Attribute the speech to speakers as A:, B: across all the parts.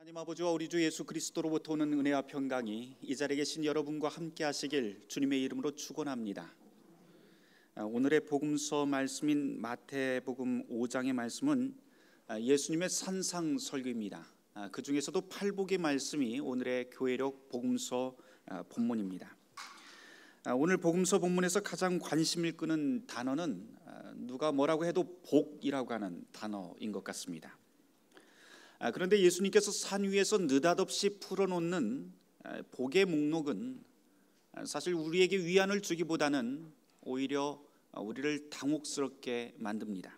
A: 하나님 아버지와 우리 주 예수 그리스도로부터 오는 은혜와 평강이 이 자리에 계신 여러분과 함께 하시길 주님의 이름으로 축원합니다. 오늘의 복음서 말씀인 마태복음 5장의 말씀은 예수님의 산상설교입니다. 그 중에서도 팔복의 말씀이 오늘의 교회력 복음서 본문입니다. 오늘 복음서 본문에서 가장 관심을 끄는 단어는 누가 뭐라고 해도 복이라고 하는 단어인 것 같습니다. 그런데 예수님께서 산 위에서 느닷없이 풀어놓는 복의 목록은 사실 우리에게 위안을 주기보다는 오히려 우리를 당혹스럽게 만듭니다.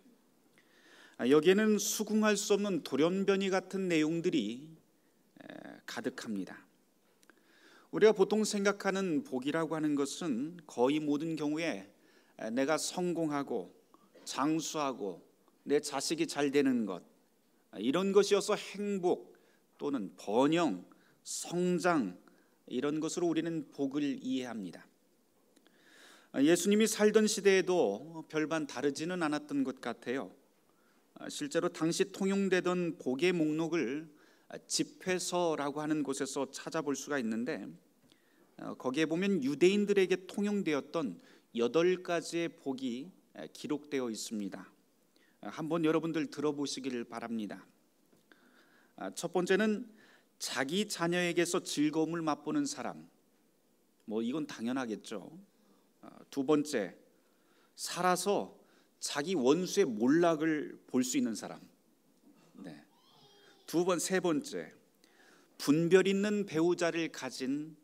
A: 여기에는 수긍할 수 없는 돌연변이 같은 내용들이 가득합니다. 우리가 보통 생각하는 복이라고 하는 것은 거의 모든 경우에 내가 성공하고 장수하고 내 자식이 잘 되는 것, 이런 것이어서 행복 또는 번영, 성장, 이런 것으로 우리는 복을 이해합니다. 예수님이 살던 시대에도 별반 다르지는 않았던 것 같아요. 실제로 당시 통용되던 복의 목록을 집회서라고 하는 곳에서 찾아볼 수가 있는데, 거기에 보면 유대인들에게 통용되었던 8가지의 복이 기록되어 있습니다. 한번 여러분들 들어보시길 바랍니다. 첫 번째는 자기 자녀에게서 즐거움을 맛보는 사람. 이건 당연하겠죠. 두 번째, 살아서 자기 원수의 몰락을 볼 수 있는 사람. 세 번째, 분별 있는 배우자를 가진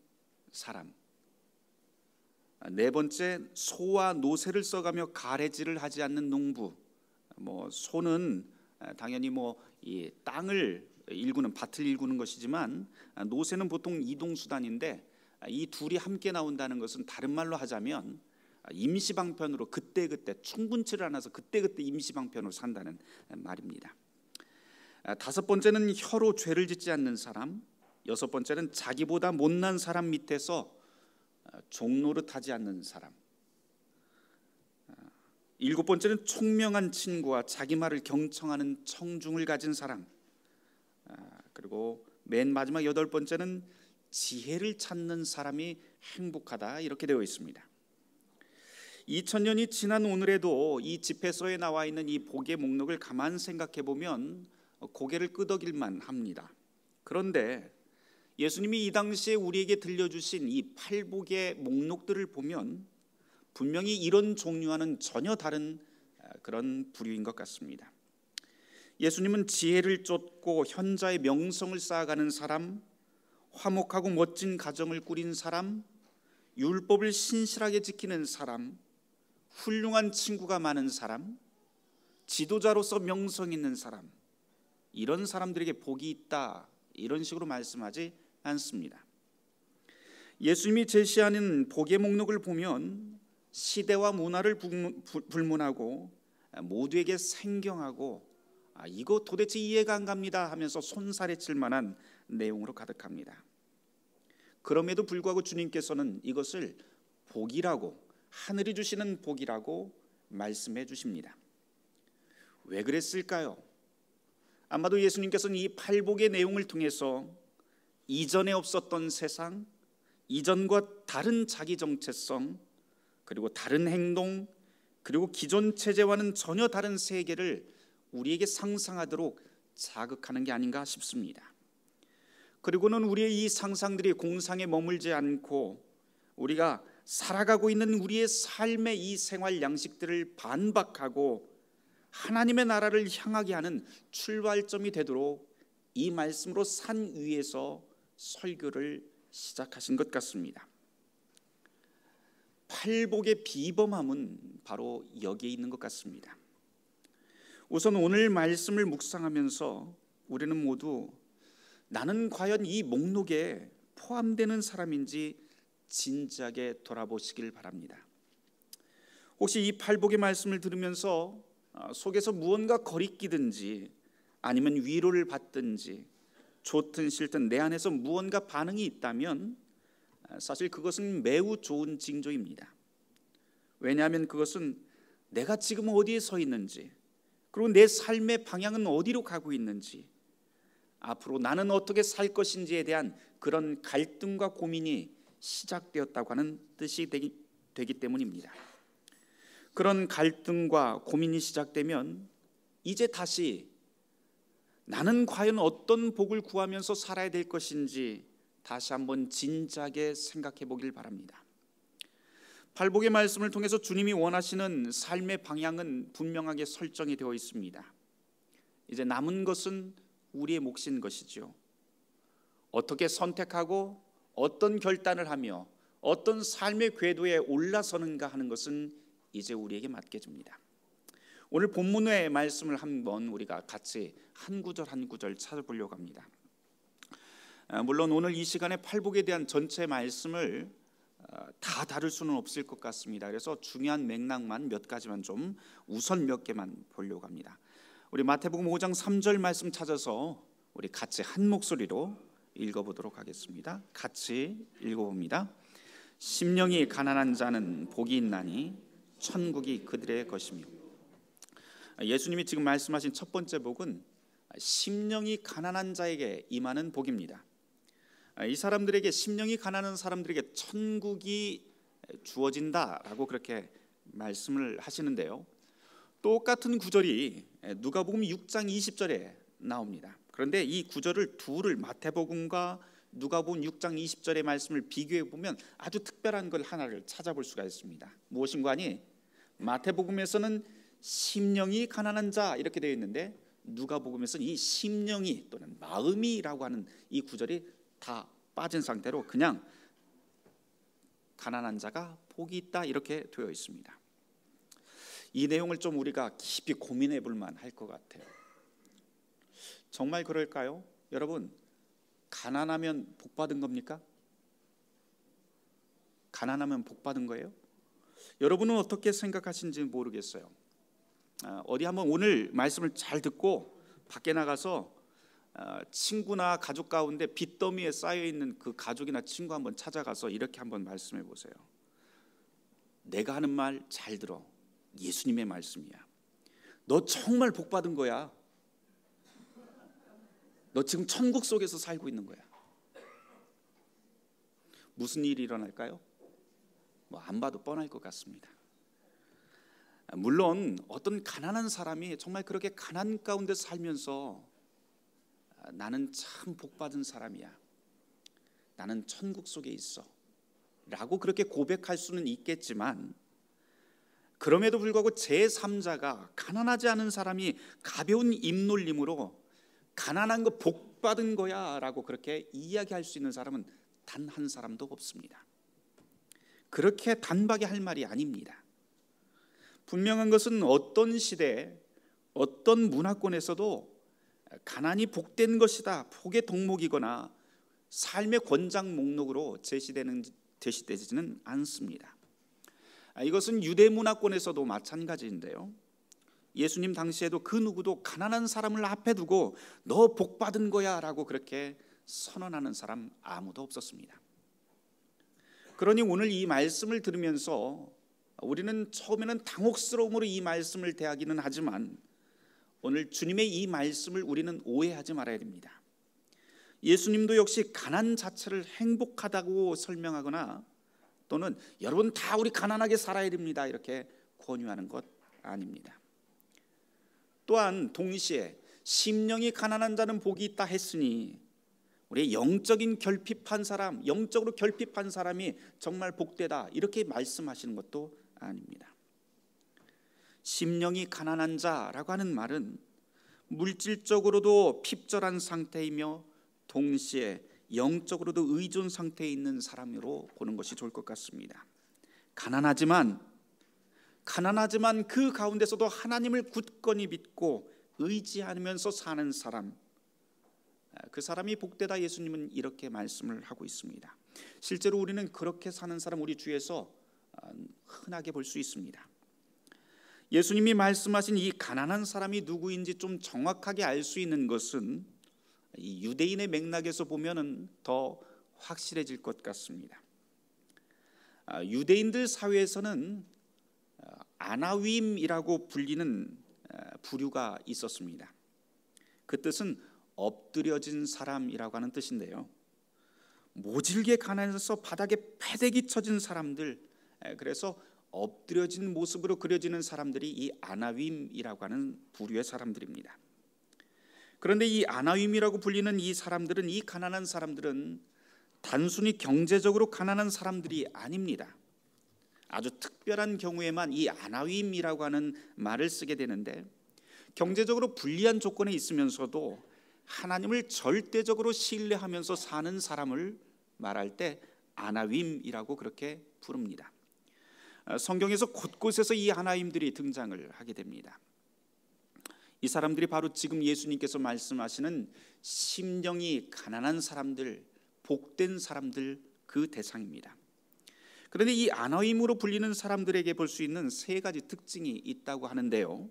A: 사람. 네 번째, 소와 노새를 써가며 가래질을 하지 않는 농부. 소는 당연히 이 땅을 일구는, 밭을 일구는 것이지만, 노새는 보통 이동수단인데, 이 둘이 함께 나온다는 것은 다른 말로 하자면 임시방편으로 그때그때 충분치를 않아서 그때그때 임시방편으로 산다는 말입니다. 다섯 번째는 혀로 죄를 짓지 않는 사람. 여섯 번째는 자기보다 못난 사람 밑에서 종노릇하지 않는 사람. 일곱 번째는 총명한 친구와 자기 말을 경청하는 청중을 가진 사람. 그리고 맨 마지막 여덟 번째는 지혜를 찾는 사람이 행복하다, 이렇게 되어 있습니다. 2000년이 지난 오늘에도 이 집회서에 나와 있는 이 복의 목록을 가만 생각해 보면 고개를 끄덕일만 합니다. 그런데 예수님이 이 당시에 우리에게 들려주신 이 팔복의 목록들을 보면 분명히 이런 종류와는 전혀 다른 그런 부류인 것 같습니다. 예수님은 지혜를 쫓고 현자의 명성을 쌓아가는 사람, 화목하고 멋진 가정을 꾸린 사람, 율법을 신실하게 지키는 사람, 훌륭한 친구가 많은 사람, 지도자로서 명성 있는 사람, 이런 사람들에게 복이 있다, 이런 식으로 말씀하지 않습니다. 예수님이 제시하는 복의 목록을 보면 시대와 문화를 불문하고 모두에게 생경하고 이거 도대체 이해가 안 갑니다 하면서 손살에 칠 만한 내용으로 가득합니다. 그럼에도 불구하고 주님께서는 이것을 복이라고, 하늘이 주시는 복이라고 말씀해 주십니다. 왜 그랬을까요? 아마도 예수님께서는 이 팔복의 내용을 통해서 이전에 없었던 세상, 이전과 다른 자기 정체성, 그리고 다른 행동, 그리고 기존 체제와는 전혀 다른 세계를 우리에게 상상하도록 자극하는 게 아닌가 싶습니다. 그리고는 우리의 이 상상들이 공상에 머물지 않고 우리가 살아가고 있는 우리의 삶의 이 생활 양식들을 반박하고 하나님의 나라를 향하게 하는 출발점이 되도록 이 말씀으로 산 위에서 설교를 시작하신 것 같습니다. 팔복의 비범함은 바로 여기에 있는 것 같습니다. 우선 오늘 말씀을 묵상하면서 우리는 모두 나는 과연 이 목록에 포함되는 사람인지 진지하게 돌아보시길 바랍니다. 혹시 이 팔복의 말씀을 들으면서 속에서 무언가 거리끼든지 아니면 위로를 받든지 좋든 싫든 내 안에서 무언가 반응이 있다면 사실 그것은 매우 좋은 징조입니다. 왜냐하면 그것은 내가 지금 어디에 서 있는지, 그리고 내 삶의 방향은 어디로 가고 있는지, 앞으로 나는 어떻게 살 것인지에 대한 그런 갈등과 고민이 시작되었다고 하는 뜻이 되기 때문입니다. 그런 갈등과 고민이 시작되면 이제 다시 나는 과연 어떤 복을 구하면서 살아야 될 것인지 다시 한번 진지하게 생각해 보길 바랍니다. 팔복의 말씀을 통해서 주님이 원하시는 삶의 방향은 분명하게 설정이 되어 있습니다. 이제 남은 것은 우리의 몫인 것이죠. 어떻게 선택하고 어떤 결단을 하며 어떤 삶의 궤도에 올라서는가 하는 것은 이제 우리에게 맡겨집니다. 오늘 본문의 말씀을 한번 우리가 같이 한 구절 한 구절 찾아보려고 합니다. 물론 오늘 이 시간에 팔복에 대한 전체 말씀을 다 다룰 수는 없을 것 같습니다. 그래서 중요한 맥락만 몇 가지만 좀 우선 몇 개만 보려고 합니다. 우리 마태복음 5장 3절 말씀 찾아서 우리 같이 한 목소리로 읽어보도록 하겠습니다. 같이 읽어봅니다. 심령이 가난한 자는 복이 있나니 천국이 그들의 것이며. 예수님이 지금 말씀하신 첫 번째 복은 심령이 가난한 자에게 임하는 복입니다. 이 사람들에게, 심령이 가난한 사람들에게 천국이 주어진다라고 그렇게 말씀을 하시는데요, 똑같은 구절이 누가복음 6장 20절에 나옵니다. 그런데 이 구절을 둘을, 마태복음과 누가복음 6장 20절의 말씀을 비교해 보면 아주 특별한 걸 하나를 찾아볼 수가 있습니다. 무엇인가니 마태복음에서는 심령이 가난한 자 이렇게 되어 있는데 누가복음에서는 이 심령이 또는 마음이라고 하는 이 구절이 다 빠진 상태로 그냥 가난한 자가 복이 있다 이렇게 되어 있습니다. 이 내용을 좀 우리가 깊이 고민해 볼 만할 것 같아요. 정말 그럴까요? 여러분, 가난하면 복 받은 겁니까? 가난하면 복 받은 거예요? 여러분은 어떻게 생각하시는지 모르겠어요. 어디 한번 오늘 말씀을 잘 듣고 밖에 나가서 친구나 가족 가운데 빚더미에 쌓여 있는 그 가족이나 친구 한번 찾아가서 이렇게 한번 말씀해 보세요. 내가 하는 말 잘 들어. 예수님의 말씀이야. 너 정말 복 받은 거야. 너 지금 천국 속에서 살고 있는 거야. 무슨 일이 일어날까요? 안 봐도 뻔할 것 같습니다. 물론 어떤 가난한 사람이 정말 그렇게 가난 가운데 살면서 나는 참 복받은 사람이야, 나는 천국 속에 있어 라고 그렇게 고백할 수는 있겠지만, 그럼에도 불구하고 제3자가, 가난하지 않은 사람이 가벼운 입놀림으로 가난한 거 복받은 거야 라고 그렇게 이야기할 수 있는 사람은 단 한 사람도 없습니다. 그렇게 단박에 할 말이 아닙니다. 분명한 것은 어떤 시대, 어떤 문화권에서도 가난이 복된 것이다, 복의 덕목이거나 삶의 권장 목록으로 제시되지는 않습니다. 이것은 유대 문화권에서도 마찬가지인데요, 예수님 당시에도 그 누구도 가난한 사람을 앞에 두고 너 복받은 거야 라고 그렇게 선언하는 사람 아무도 없었습니다. 그러니 오늘 이 말씀을 들으면서 우리는 처음에는 당혹스러움으로 이 말씀을 대하기는 하지만 오늘 주님의 이 말씀을 우리는 오해하지 말아야 됩니다. 예수님도 역시 가난 자체를 행복하다고 설명하거나 또는 여러분 다 우리 가난하게 살아야 됩니다 이렇게 권유하는 것 아닙니다. 또한 동시에 심령이 가난한 자는 복이 있다 했으니 우리의 영적인 결핍한 사람, 영적으로 결핍한 사람이 정말 복되다 이렇게 말씀하시는 것도 아닙니다. 심령이 가난한 자라고 하는 말은 물질적으로도 핍절한 상태이며 동시에 영적으로도 의존 상태에 있는 사람으로 보는 것이 좋을 것 같습니다. 가난하지만 그 가운데서도 하나님을 굳건히 믿고 의지하면서 사는 사람, 그 사람이 복되다 예수님은 이렇게 말씀을 하고 있습니다. 실제로 우리는 그렇게 사는 사람 우리 주위에서 흔하게 볼 수 있습니다. 예수님이 말씀하신 이 가난한 사람이 누구인지 좀 정확하게 알 수 있는 것은 이 유대인의 맥락에서 보면은 더 확실해질 것 같습니다. 유대인들 사회에서는 아나위임이라고 불리는 부류가 있었습니다. 그 뜻은 엎드려진 사람이라고 하는 뜻인데요, 모질게 가난해서 바닥에 패대기 쳐진 사람들, 그래서 엎드려진 모습으로 그려지는 사람들이 이 아나윈이라고 하는 부류의 사람들입니다. 그런데 이 아나윈이라고 불리는 이 사람들은, 이 가난한 사람들은 단순히 경제적으로 가난한 사람들이 아닙니다. 아주 특별한 경우에만 이 아나윈이라고 하는 말을 쓰게 되는데, 경제적으로 불리한 조건에 있으면서도 하나님을 절대적으로 신뢰하면서 사는 사람을 말할 때 아나윈이라고 그렇게 부릅니다. 성경에서 곳곳에서 이 아나윈들이 등장을 하게 됩니다. 이 사람들이 바로 지금 예수님께서 말씀하시는 심령이 가난한 사람들, 복된 사람들, 그 대상입니다. 그런데 이 아나윈으로 불리는 사람들에게 볼 수 있는 세 가지 특징이 있다고 하는데요,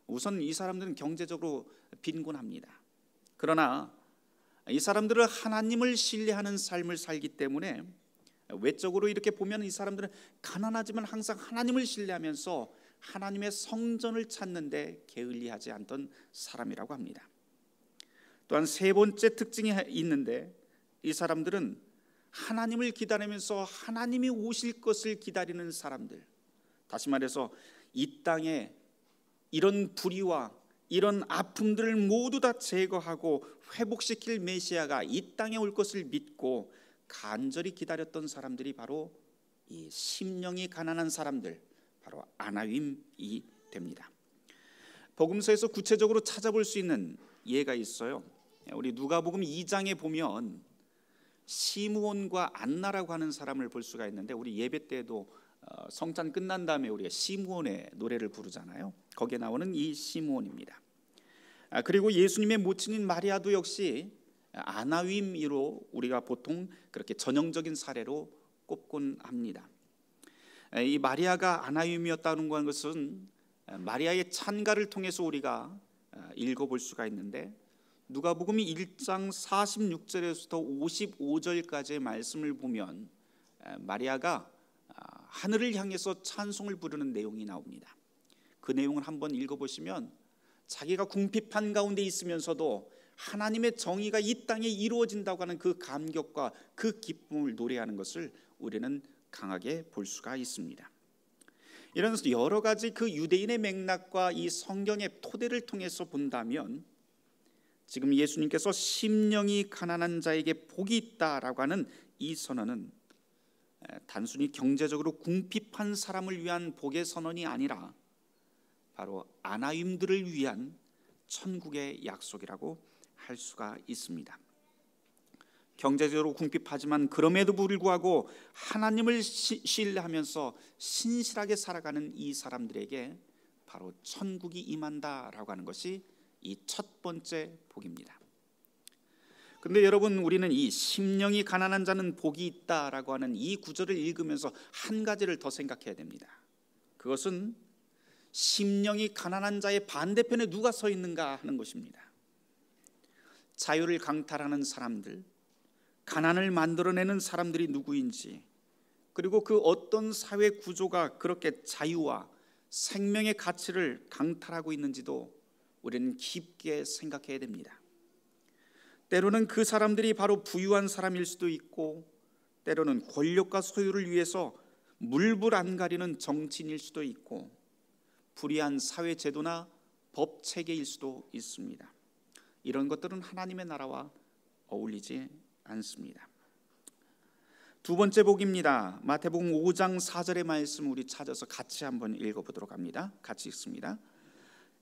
A: 우선 이 사람들은 경제적으로 빈곤합니다. 그러나 이 사람들은 하나님을 신뢰하는 삶을 살기 때문에 외적으로 이렇게 보면 이 사람들은 가난하지만 항상 하나님을 신뢰하면서 하나님의 성전을 찾는데 게을리하지 않던 사람이라고 합니다. 또한 세 번째 특징이 있는데, 이 사람들은 하나님을 기다리면서 하나님이 오실 것을 기다리는 사람들, 다시 말해서 이 땅에 이런 불의와 이런 아픔들을 모두 다 제거하고 회복시킬 메시아가 이 땅에 올 것을 믿고 간절히 기다렸던 사람들이 바로 이 심령이 가난한 사람들, 바로 아나윈이 됩니다. 복음서에서 구체적으로 찾아볼 수 있는 예가 있어요. 우리 누가복음 2장에 보면 시므온과 안나라고 하는 사람을 볼 수가 있는데, 우리 예배 때도 성찬 끝난 다음에 우리가 시므온의 노래를 부르잖아요. 거기에 나오는 이 시므온입니다. 그리고 예수님의 모친인 마리아도 역시 아나윈으로 우리가 보통 그렇게 전형적인 사례로 꼽곤 합니다. 이 마리아가 아나윈이었다는 것은 마리아의 찬가를 통해서 우리가 읽어볼 수가 있는데, 누가복음 1장 46절에서부터 55절까지의 말씀을 보면 마리아가 하늘을 향해서 찬송을 부르는 내용이 나옵니다. 그 내용을 한번 읽어보시면 자기가 궁핍한 가운데 있으면서도 하나님의 정의가 이 땅에 이루어진다고 하는 그 감격과 그 기쁨을 노래하는 것을 우리는 강하게 볼 수가 있습니다. 이런 여러 가지 그 유대인의 맥락과 이 성경의 토대를 통해서 본다면, 지금 예수님께서 심령이 가난한 자에게 복이 있다라고 하는 이 선언은 단순히 경제적으로 궁핍한 사람을 위한 복의 선언이 아니라 바로 아나윈들을 위한 천국의 약속이라고 할 수가 있습니다. 경제적으로 궁핍하지만 그럼에도 불구하고 하나님을 신뢰하면서 신실하게 살아가는 이 사람들에게 바로 천국이 임한다라고 하는 것이 이 첫 번째 복입니다. 그런데 여러분, 우리는 이 심령이 가난한 자는 복이 있다라고 하는 이 구절을 읽으면서 한 가지를 더 생각해야 됩니다. 그것은 심령이 가난한 자의 반대편에 누가 서 있는가 하는 것입니다. 자유를 강탈하는 사람들, 가난을 만들어내는 사람들이 누구인지, 그리고 그 어떤 사회 구조가 그렇게 자유와 생명의 가치를 강탈하고 있는지도 우리는 깊게 생각해야 됩니다. 때로는 그 사람들이 바로 부유한 사람일 수도 있고, 때로는 권력과 소유를 위해서 물불 안 가리는 정치인일 수도 있고, 불의한 사회 제도나 법 체계일 수도 있습니다. 이런 것들은 하나님의 나라와 어울리지 않습니다. 두 번째 복입니다. 마태복음 5장 4절의 말씀 우리 찾아서 같이 한번 읽어보도록 합니다. 같이 읽습니다.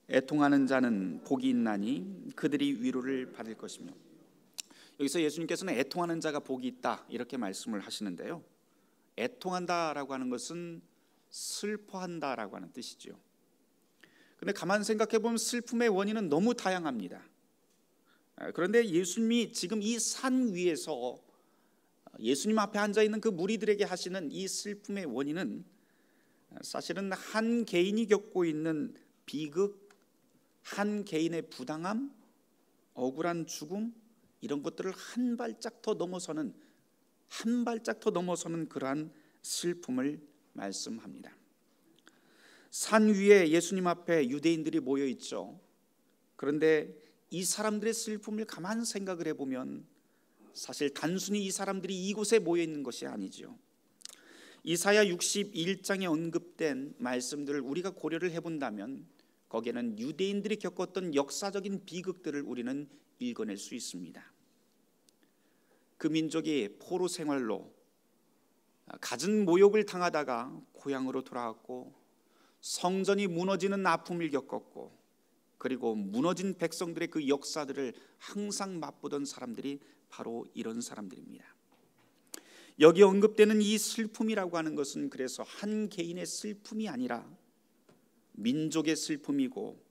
A: 애통하는 자는 복이 있나니 그들이 위로를 받을 것이며. 여기서 예수님께서는 애통하는 자가 복이 있다 이렇게 말씀을 하시는데요, 애통한다라고 하는 것은 슬퍼한다라고 하는 뜻이죠. 그런데 가만 생각해 보면 슬픔의 원인은 너무 다양합니다. 그런데 예수님이 지금 이 산 위에서 예수님 앞에 앉아 있는 그 무리들에게 하시는 이 슬픔의 원인은 사실은 한 개인이 겪고 있는 비극, 한 개인의 부당함, 억울한 죽음, 이런 것들을 한 발짝 더 넘어서는 그러한 슬픔을 말씀합니다. 산 위에 예수님 앞에 유대인들이 모여 있죠. 그런데 이 사람들의 슬픔을 가만 생각을 해보면 사실 단순히 이 사람들이 이곳에 모여 있는 것이 아니죠. 이사야 61장에 언급된 말씀들을 우리가 고려를 해본다면 거기에는 유대인들이 겪었던 역사적인 비극들을 우리는 읽어낼 수 있습니다. 그 민족이 포로 생활로 갖은 모욕을 당하다가 고향으로 돌아왔고, 성전이 무너지는 아픔을 겪었고, 그리고 무너진 백성들의 그 역사들을 항상 맛보던 사람들이 바로 이런 사람들입니다. 여기 언급되는 이 슬픔이라고 하는 것은 그래서 한 개인의 슬픔이 아니라 민족의 슬픔이고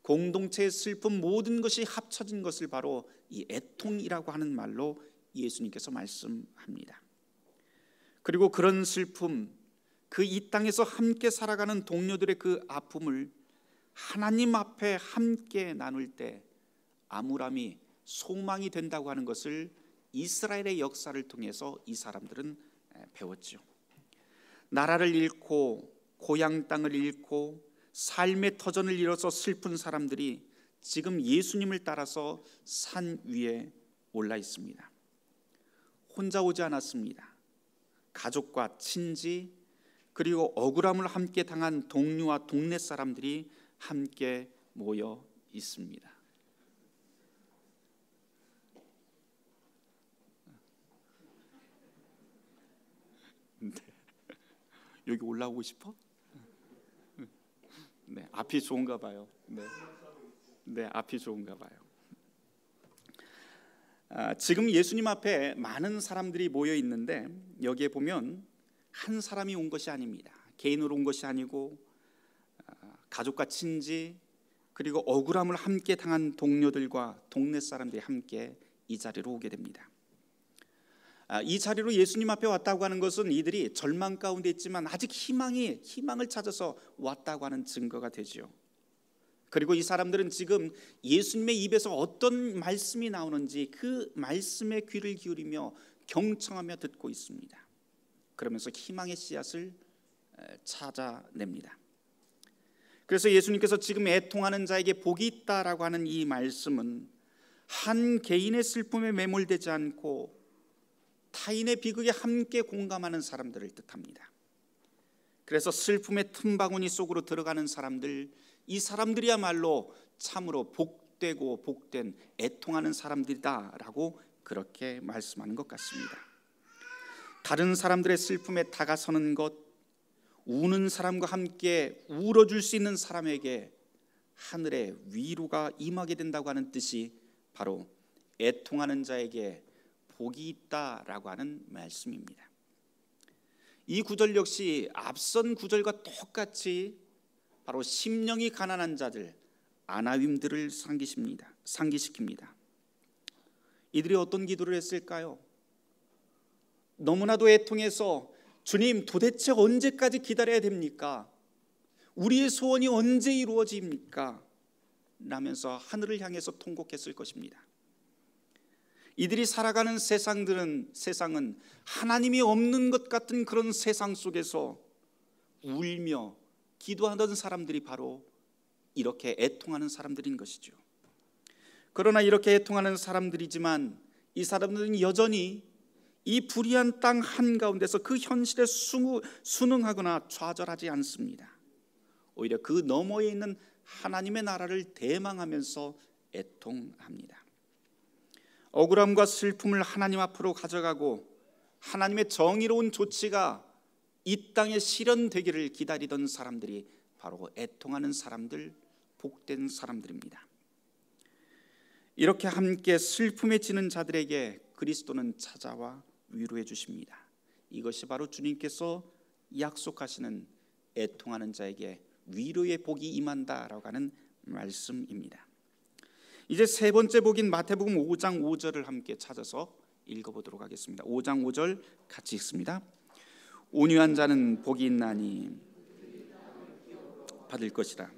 A: 공동체의 슬픔, 모든 것이 합쳐진 것을 바로 이 애통이라고 하는 말로 예수님께서 말씀합니다. 그리고 그런 슬픔, 그 이 땅에서 함께 살아가는 동료들의 그 아픔을 하나님 앞에 함께 나눌 때 암울함이 소망이 된다고 하는 것을 이스라엘의 역사를 통해서 이 사람들은 배웠죠. 나라를 잃고 고향 땅을 잃고 삶의 터전을 잃어서 슬픈 사람들이 지금 예수님을 따라서 산 위에 올라 있습니다. 혼자 오지 않았습니다. 가족과 친지, 그리고 억울함을 함께 당한 동료와 동네 사람들이 함께 모여 있습니다. 네. 여기 올라오고 싶어? 네, 앞이 좋은가 봐요. 네, 앞이 좋은가 봐요. 지금 예수님 앞에 많은 사람들이 모여 있는데 여기에 보면 한 사람이 온 것이 아닙니다. 개인으로 온 것이 아니고 가족과 친지, 그리고 억울함을 함께 당한 동료들과 동네 사람들이 함께 이 자리로 오게 됩니다. 이 자리로 예수님 앞에 왔다고 하는 것은 이들이 절망 가운데 있지만 아직 희망을 찾아서 왔다고 하는 증거가 되지요. 그리고 이 사람들은 지금 예수님의 입에서 어떤 말씀이 나오는지 그 말씀에 귀를 기울이며 경청하며 듣고 있습니다. 그러면서 희망의 씨앗을 찾아냅니다. 그래서 예수님께서 지금 애통하는 자에게 복이 있다라고 하는 이 말씀은 한 개인의 슬픔에 매몰되지 않고 타인의 비극에 함께 공감하는 사람들을 뜻합니다. 그래서 슬픔의 틈바구니 속으로 들어가는 사람들, 이 사람들이야말로 참으로 복되고 복된 애통하는 사람들이다라고 그렇게 말씀하는 것 같습니다. 다른 사람들의 슬픔에 다가서는 것, 우는 사람과 함께 울어줄 수 있는 사람에게 하늘의 위로가 임하게 된다고 하는 뜻이 바로 애통하는 자에게 복이 있다라고 하는 말씀입니다. 이 구절 역시 앞선 구절과 똑같이 바로 심령이 가난한 자들, 아나윈들을 상기시킵니다. 이들이 어떤 기도를 했을까요? 너무나도 애통해서 주님, 도대체 언제까지 기다려야 됩니까? 우리의 소원이 언제 이루어집니까? 라면서 하늘을 향해서 통곡했을 것입니다. 이들이 살아가는 세상은 하나님이 없는 것 같은 그런 세상 속에서 울며 기도하던 사람들이 바로 이렇게 애통하는 사람들인 것이죠. 그러나 이렇게 애통하는 사람들이지만 이 사람들은 여전히 이 불의한 땅 한가운데서 그 현실에 순응하거나 좌절하지 않습니다. 오히려 그 너머에 있는 하나님의 나라를 대망하면서 애통합니다. 억울함과 슬픔을 하나님 앞으로 가져가고 하나님의 정의로운 조치가 이 땅에 실현되기를 기다리던 사람들이 바로 애통하는 사람들, 복된 사람들입니다. 이렇게 함께 슬픔에 지는 자들에게 그리스도는 찾아와 위로해 주십니다. 이것이 바로 주님께서 약속하시는 애통하는 자에게 위로의 복이 임한다라고 하는 말씀입니다. 이제 세 번째 복인 마태복음 5장 5절을 함께 찾아서 읽어보도록 하겠습니다. 5장 5절 같이 읽습니다. 온유한 자는 복이 있나니 받을 것이다.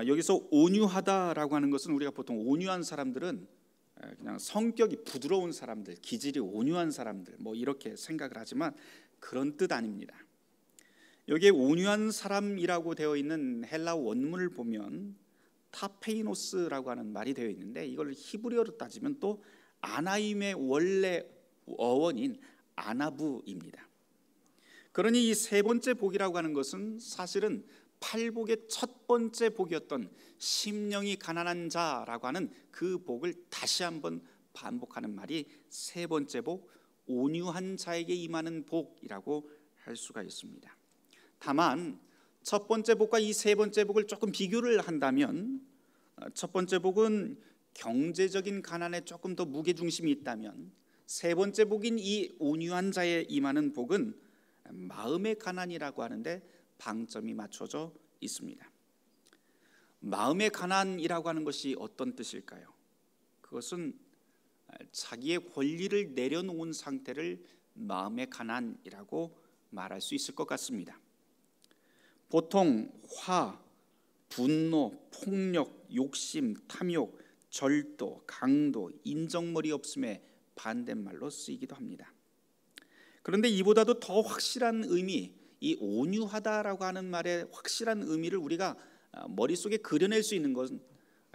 A: 여기서 온유하다라고 하는 것은 우리가 보통 온유한 사람들은 그냥 성격이 부드러운 사람들, 기질이 온유한 사람들 뭐 이렇게 생각을 하지만 그런 뜻 아닙니다. 여기에 온유한 사람이라고 되어 있는 헬라어 원문을 보면 타페이노스라고 하는 말이 되어 있는데, 이걸 히브리어로 따지면 또 아나임의 원래 어원인 아나부입니다. 그러니 이 세 번째 복이라고 하는 것은 사실은 팔복의 첫 번째 복이었던 심령이 가난한 자라고 하는 그 복을 다시 한번 반복하는 말이 세 번째 복, 온유한 자에게 임하는 복이라고 할 수가 있습니다. 다만 첫 번째 복과 이 세 번째 복을 조금 비교를 한다면, 첫 번째 복은 경제적인 가난에 조금 더 무게중심이 있다면, 세 번째 복인 이 온유한 자에 임하는 복은 마음의 가난이라고 하는데 방점이 맞춰져 있습니다. 마음의 가난이라고 하는 것이 어떤 뜻일까요? 그것은 자기의 권리를 내려놓은 상태를 마음의 가난이라고 말할 수 있을 것 같습니다. 보통 화, 분노, 폭력, 욕심, 탐욕, 절도, 강도, 인정머리 없음의 반대말로 쓰이기도 합니다. 그런데 이보다도 더 확실한 의미, 이 온유하다라고 하는 말의 확실한 의미를 우리가 머릿속에 그려낼 수 있는 것은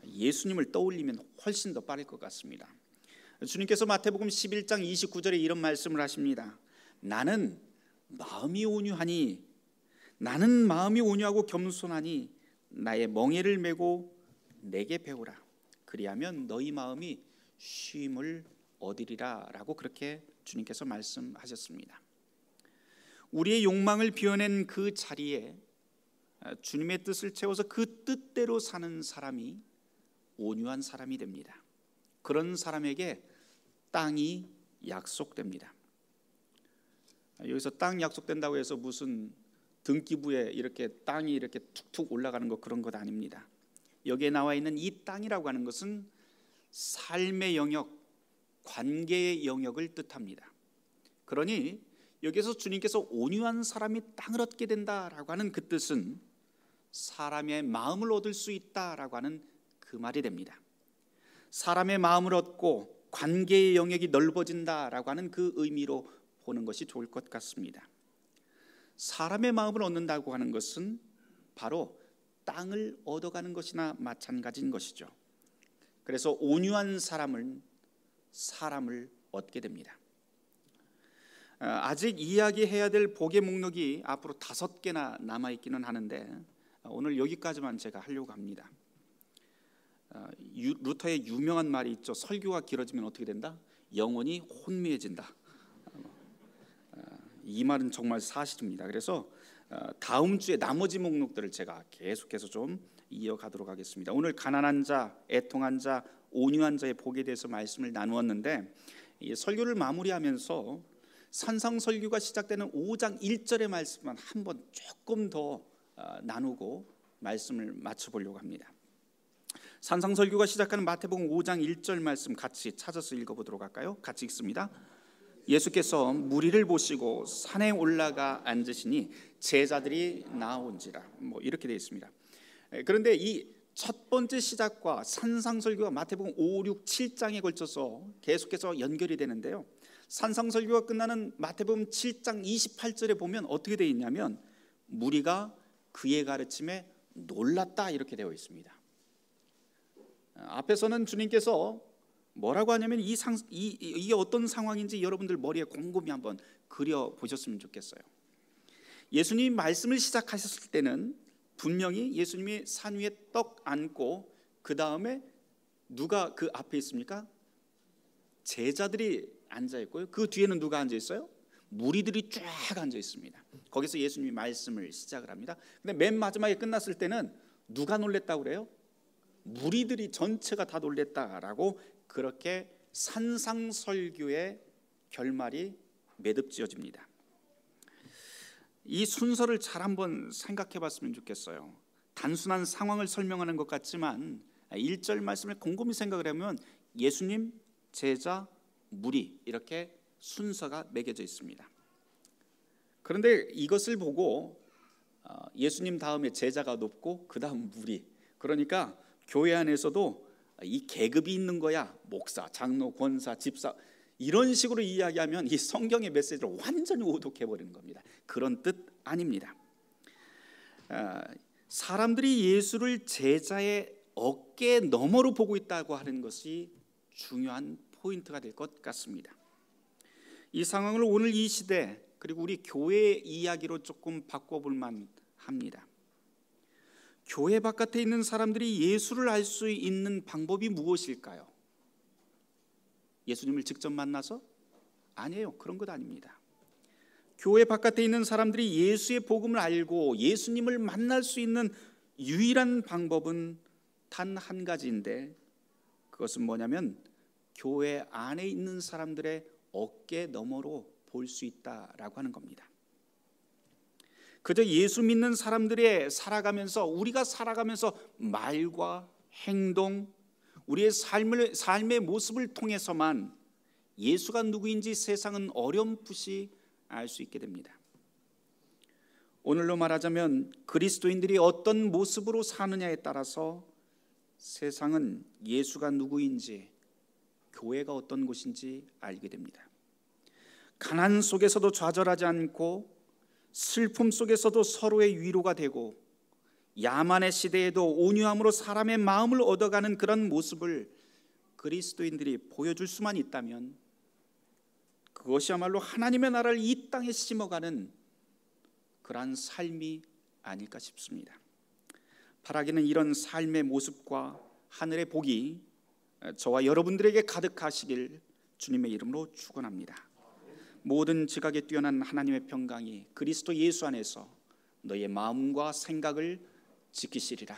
A: 예수님을 떠올리면 훨씬 더 빠를 것 같습니다. 주님께서 마태복음 11장 29절에 이런 말씀을 하십니다. 나는 마음이 온유하니, 나는 마음이 온유하고 겸손하니 나의 멍에를 메고 내게 배우라. 그리하면 너희 마음이 쉼을 얻으리라 라고 그렇게 주님께서 말씀하셨습니다. 우리의 욕망을 비워낸 그 자리에 주님의 뜻을 채워서 그 뜻대로 사는 사람이 온유한 사람이 됩니다. 그런 사람에게 땅이 약속됩니다. 여기서 땅 약속된다고 해서 무슨 등기부에 이렇게 땅이 이렇게 툭툭 올라가는 것, 그런 것 아닙니다. 여기에 나와 있는 이 땅이라고 하는 것은 삶의 영역, 관계의 영역을 뜻합니다. 그러니 여기서 주님께서 온유한 사람이 땅을 얻게 된다라고 하는 그 뜻은 사람의 마음을 얻을 수 있다라고 하는 그 말이 됩니다. 사람의 마음을 얻고 관계의 영역이 넓어진다라고 하는 그 의미로 보는 것이 좋을 것 같습니다. 사람의 마음을 얻는다고 하는 것은 바로 땅을 얻어가는 것이나 마찬가지인 것이죠. 그래서 온유한 사람을 얻게 됩니다. 아직 이야기해야 될 복의 목록이 앞으로 5개나 남아있기는 하는데 오늘 여기까지만 제가 하려고 합니다. 루터의 유명한 말이 있죠. 설교가 길어지면 어떻게 된다? 영혼이 혼미해진다. 이 말은 정말 사실입니다. 그래서 다음 주에 나머지 목록들을 제가 계속해서 좀 이어가도록 하겠습니다. 오늘 가난한 자, 애통한 자, 온유한 자의 복에 대해서 말씀을 나누었는데, 이 설교를 마무리하면서 산상설교가 시작되는 5장 1절의 말씀만 한번 조금 더 나누고 말씀을 마쳐보려고 합니다. 산상설교가 시작하는 마태복음 5장 1절 말씀 같이 찾아서 읽어보도록 할까요? 같이 읽습니다. 예수께서 무리를 보시고 산에 올라가 앉으시니 제자들이 나아온지라. 이렇게 되어 있습니다. 그런데 이 첫 번째 시작과 산상설교가 마태복음 5, 6, 7장에 걸쳐서 계속해서 연결이 되는데요, 산상설교가 끝나는 마태복음 7장 28절에 보면 어떻게 되어 있냐면 무리가 그의 가르침에 놀랐다 이렇게 되어 있습니다. 앞에서는 주님께서 뭐라고 하냐면 이게 어떤 상황인지 여러분들 머리에 곰곰이 한번 그려보셨으면 좋겠어요. 예수님 말씀을 시작하셨을 때는 분명히 예수님이 산 위에 떡 안고 그 다음에 누가 그 앞에 있습니까? 제자들이 앉아 있고요. 그 뒤에는 누가 앉아 있어요? 무리들이 쫙 앉아 있습니다. 거기서 예수님이 말씀을 시작을 합니다. 근데 맨 마지막에 끝났을 때는 누가 놀랬다고 그래요? 무리들이 전체가 다 놀랬다라고 그렇게 산상설교의 결말이 매듭지어집니다. 이 순서를 잘 한번 생각해 봤으면 좋겠어요. 단순한 상황을 설명하는 것 같지만 1절 말씀을 곰곰이 생각을 하면 예수님, 제자, 무리 이렇게 순서가 매겨져 있습니다. 그런데 이것을 보고 예수님 다음에 제자가 높고 그 다음 무리, 그러니까 교회 안에서도 이 계급이 있는 거야. 목사, 장로, 권사, 집사 이런 식으로 이야기하면 이 성경의 메시지를 완전히 오독해버리는 겁니다. 그런 뜻 아닙니다. 사람들이 예수를 제자의 어깨 너머로 보고 있다고 하는 것이 중요한 포인트가 될 것 같습니다. 이 상황을 오늘 이 시대 그리고 우리 교회의 이야기로 조금 바꿔볼 만합니다. 교회 바깥에 있는 사람들이 예수를 알 수 있는 방법이 무엇일까요? 예수님을 직접 만나서? 아니에요. 그런 것 아닙니다. 교회 바깥에 있는 사람들이 예수의 복음을 알고 예수님을 만날 수 있는 유일한 방법은 단 한 가지인데, 그것은 뭐냐면 교회 안에 있는 사람들의 어깨 너머로 볼 수 있다라고 하는 겁니다. 그저 예수 믿는 사람들의 우리가 살아가면서 말과 행동, 우리의 삶의 모습을 통해서만 예수가 누구인지 세상은 어렴풋이 알 수 있게 됩니다. 오늘로 말하자면 그리스도인들이 어떤 모습으로 사느냐에 따라서 세상은 예수가 누구인지, 교회가 어떤 곳인지 알게 됩니다. 가난 속에서도 좌절하지 않고 슬픔 속에서도 서로의 위로가 되고 야만의 시대에도 온유함으로 사람의 마음을 얻어가는 그런 모습을 그리스도인들이 보여줄 수만 있다면 그것이야말로 하나님의 나라를 이 땅에 심어가는 그러한 삶이 아닐까 싶습니다. 바라기는 이런 삶의 모습과 하늘의 복이 저와 여러분들에게 가득하시길 주님의 이름으로 축원합니다. 모든 지각에 뛰어난 하나님의 평강이 그리스도 예수 안에서 너의 마음과 생각을 지키시리라.